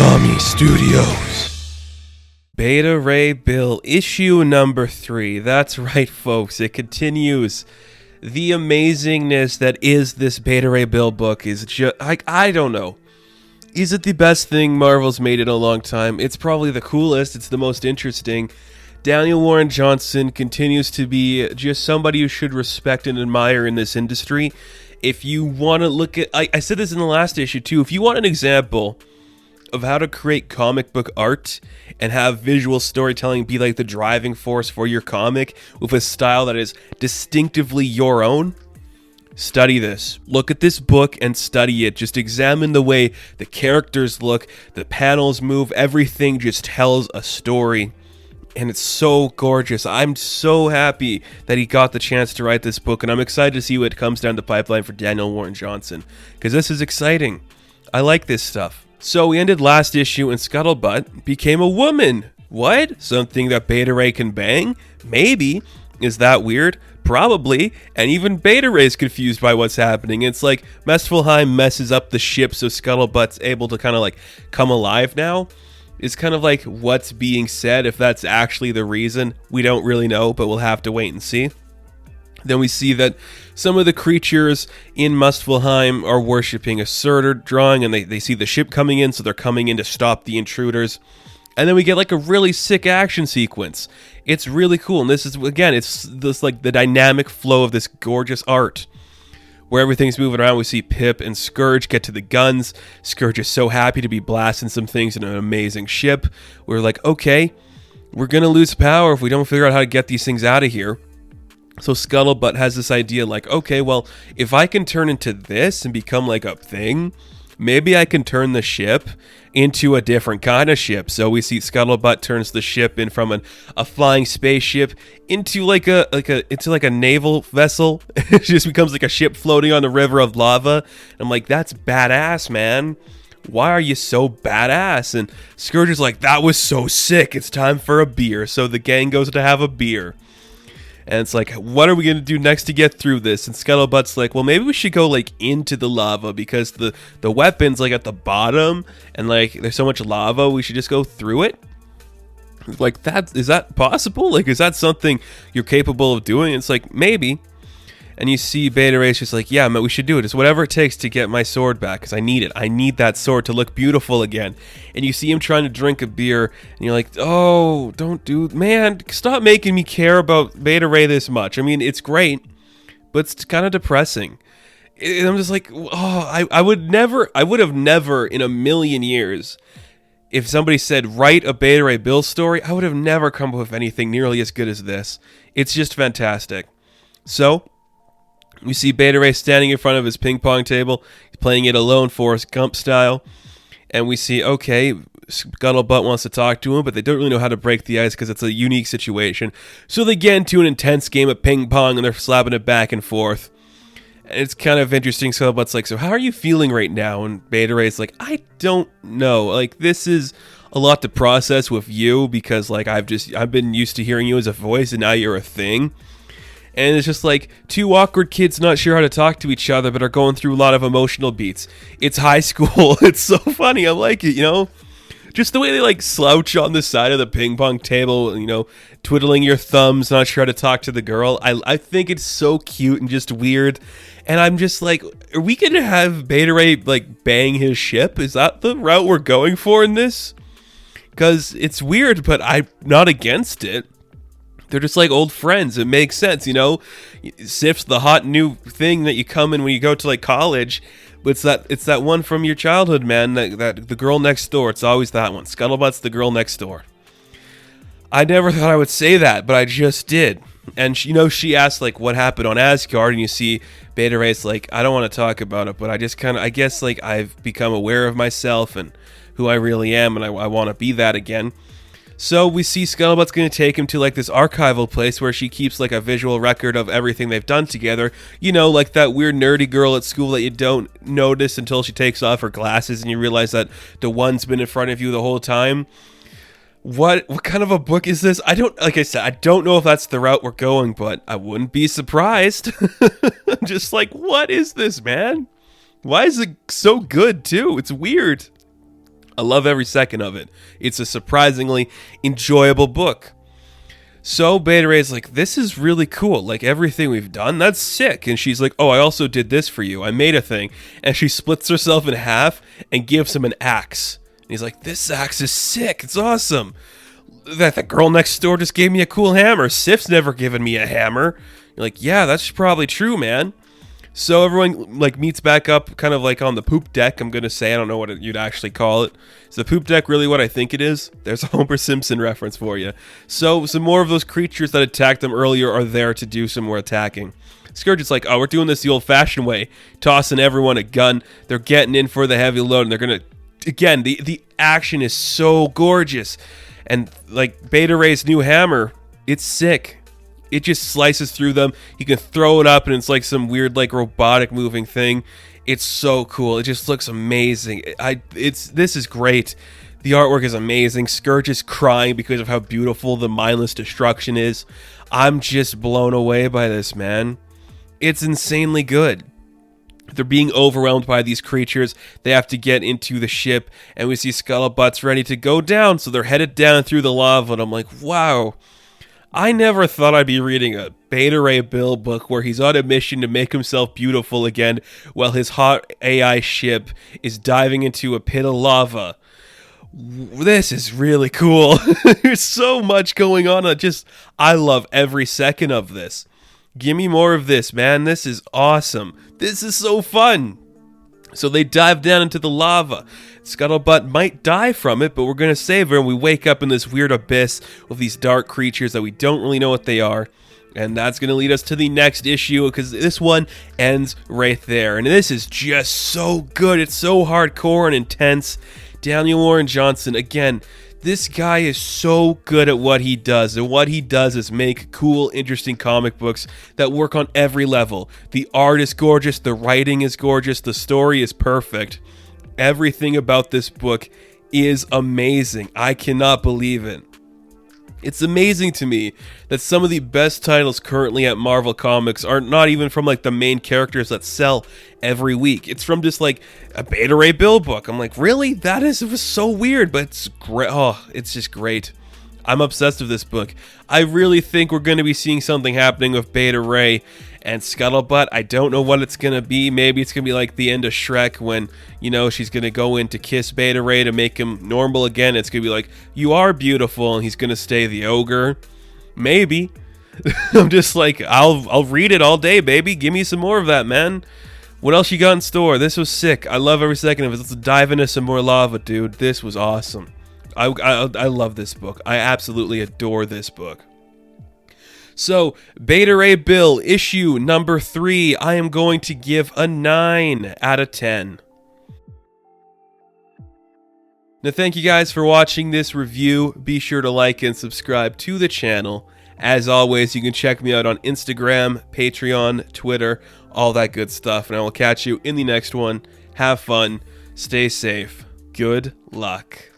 Konami Studios. Beta Ray Bill, issue number 3. That's right, folks. It continues. The amazingness that is this Beta Ray Bill book is just, I don't know. Is it the best thing Marvel's made in a long time? It's probably the coolest. It's the most interesting. Daniel Warren Johnson continues to be just somebody you should respect and admire in this industry. If you want to look at, I said this in the last issue too, if you want an example of how to create comic book art and have visual storytelling be like the driving force for your comic with a style that is distinctively your own, study this. Look at this book and study it. Just examine the way the characters look, the panels move, everything just tells a story. And it's so gorgeous. I'm so happy that he got the chance to write this book, and I'm excited to see what comes down the pipeline for Daniel Warren Johnson, because this is exciting. I like this stuff. So we ended last issue and Scuttlebutt became a woman. What? Something that Beta Ray can bang? Maybe. Is that weird? Probably. And even Beta Ray's confused by what's happening. It's like Muspelheim messes up the ship so Scuttlebutt's able to kind of like come alive now. It's kind of like what's being said. If that's actually the reason, we don't really know, but we'll have to wait and see. Then we see that some of the creatures in Muspelheim are worshipping a Surtur drawing, and they see the ship coming in, so they're coming in to stop the intruders. And then we get like a really sick action sequence. It's really cool, and this is, again, it's this like the dynamic flow of this gorgeous art where everything's moving around. We see Pip and Skurge get to the guns. Skurge is so happy to be blasting some things in an amazing ship. We're like, okay, we're gonna lose power if we don't figure out how to get these things out of here. So Scuttlebutt has this idea like, okay, well, if I can turn into this and become like a thing, maybe I can turn the ship into a different kind of ship. So we see Scuttlebutt turns the ship in from a flying spaceship into like a naval vessel. It just becomes like a ship floating on the river of lava. And I'm like, that's badass, man. Why are you so badass? And Scourge is like, that was so sick. It's time for a beer. So the gang goes to have a beer. And it's like, what are we going to do next to get through this? And Scuttlebutt's like, well, maybe we should go like into the lava because the weapon's like at the bottom and like there's so much lava, we should just go through it. Like, is that possible? Like, is that something you're capable of doing? It's like, maybe. And you see Beta Ray's just like, yeah, man, we should do it. It's whatever it takes to get my sword back because I need it. I need that sword to look beautiful again. And you see him trying to drink a beer and you're like, oh, don't do, man, stop making me care about Beta Ray this much. I mean, it's great, but it's kind of depressing. And I'm just like, oh, I would have never in a million years, if somebody said, write a Beta Ray Bill story, I would have never come up with anything nearly as good as this. It's just fantastic. So, we see Beta Ray standing in front of his ping pong table. He's playing it alone, Forrest Gump style. And we see, okay, Scuttlebutt wants to talk to him, but they don't really know how to break the ice because it's a unique situation. So they get into an intense game of ping pong and they're slapping it back and forth. And it's kind of interesting. Scuttlebutt's like, so how are you feeling right now? And Beta Ray's like, I don't know. Like, this is a lot to process with you because like I've been used to hearing you as a voice and now you're a thing. And it's just like two awkward kids not sure how to talk to each other, but are going through a lot of emotional beats. It's high school. It's so funny. I like it, you know? Just the way they like slouch on the side of the ping pong table, you know, twiddling your thumbs, not sure how to talk to the girl. I think it's so cute and just weird. And I'm just like, are we going to have Beta Ray like bang his ship? Is that the route we're going for in this? Because it's weird, but I'm not against it. They're just like old friends. It makes sense, you know? Sif's the hot new thing that you come in when you go to like college. But it's that one from your childhood, man. That the girl next door. It's always that one. Scuttlebutt's the girl next door. I never thought I would say that, but I just did. And she asked like what happened on Asgard, and you see Beta Ray's like, I don't want to talk about it, but I just I guess like I've become aware of myself and who I really am, and I want to be that again. So we see Scuttlebutt's going to take him to like this archival place where she keeps like a visual record of everything they've done together. You know, like that weird nerdy girl at school that you don't notice until she takes off her glasses and you realize that the one's been in front of you the whole time. What kind of a book is this? Like I said, I don't know if that's the route we're going, but I wouldn't be surprised. I'm just like, what is this, man? Why is it so good too? It's weird. I love every second of it. It's a surprisingly enjoyable book. So Beta Ray's like, this is really cool. Like, everything we've done, that's sick. And she's like, oh, I also did this for you. I made a thing. And she splits herself in half and gives him an axe. And he's like, this axe is sick. It's awesome. That the girl next door just gave me a cool hammer. Sif's never given me a hammer. You're like, yeah, that's probably true, man. So everyone like meets back up kind of like on the poop deck, I'm going to say. I don't know what you'd actually call it. Is the poop deck really what I think it is? There's a Homer Simpson reference for you. So some more of those creatures that attacked them earlier are there to do some more attacking. Skurge is like, oh, we're doing this the old-fashioned way. Tossing everyone a gun. They're getting in for the heavy load, and they're going to... Again, the action is so gorgeous. And like Beta Ray's new hammer, it's sick. It just slices through them. You can throw it up and it's like some weird like robotic moving thing. It's so cool. It just looks amazing. This is great. The artwork is amazing. Skurge is crying because of how beautiful the mindless destruction is. I'm just blown away by this, man. It's insanely good. They're being overwhelmed by these creatures. They have to get into the ship, and we see Scuttlebutts ready to go down, so they're headed down through the lava, and I'm like, wow. I never thought I'd be reading a Beta Ray Bill book where he's on a mission to make himself beautiful again while his hot AI ship is diving into a pit of lava. This is really cool. There's so much going on. I love every second of this. Give me more of this, man. This is awesome. This is so fun. So they dive down into the lava. Scuttlebutt might die from it, but we're going to save her, and we wake up in this weird abyss with these dark creatures that we don't really know what they are. And that's going to lead us to the next issue, because this one ends right there. And this is just so good. It's so hardcore and intense. Daniel Warren Johnson, again, this guy is so good at what he does, and what he does is make cool, interesting comic books that work on every level. The art is gorgeous, the writing is gorgeous, the story is perfect. Everything about this book is amazing. I cannot believe it. It's amazing to me that some of the best titles currently at Marvel Comics are not even from like the main characters that sell every week. It's from just like a Beta Ray Bill book. I'm like, really? It was so weird, but it's great. Oh, it's just great. I'm obsessed with this book. I really think we're going to be seeing something happening with Beta Ray and Scuttlebutt. I don't know what it's going to be. Maybe it's going to be like the end of Shrek when, you know, she's going to go in to kiss Beta Ray to make him normal again. It's going to be like, you are beautiful, and he's going to stay the ogre. Maybe. I'm just like, I'll read it all day, baby. Give me some more of that, man. What else you got in store? This was sick. I love every second of it. Let's dive into some more lava, dude. This was awesome. I love this book. I absolutely adore this book. So, Beta Ray Bill, issue number 3, I am going to give a 9 out of 10. Now, thank you guys for watching this review. Be sure to like and subscribe to the channel. As always, you can check me out on Instagram, Patreon, Twitter, all that good stuff. And I will catch you in the next one. Have fun. Stay safe. Good luck.